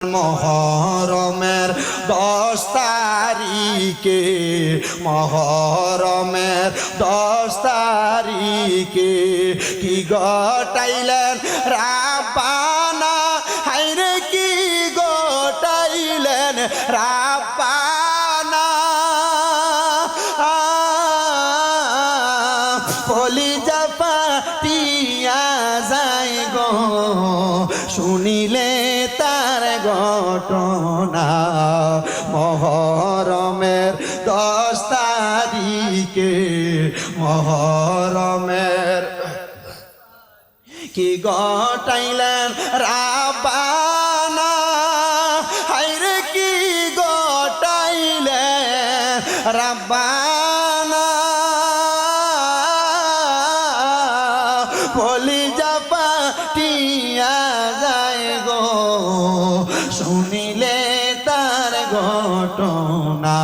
মহরমের 10 তারিখে মহরমের 10 তারিখে কি গটাইলেন রাব্বানা হায়রে কি গটাইলেন রাব্বানা কলিজা ফাটিয়া যায় গো শুনিলে তার ঘটনা মহরমের 10 তারিখে মহরমের কি গটাইলেন রাব্বানা হায়রে কি গটাইলেন রাব্বানা কলিজা ফাটিয়া যায় গো শুনিলে তার ঘটনা।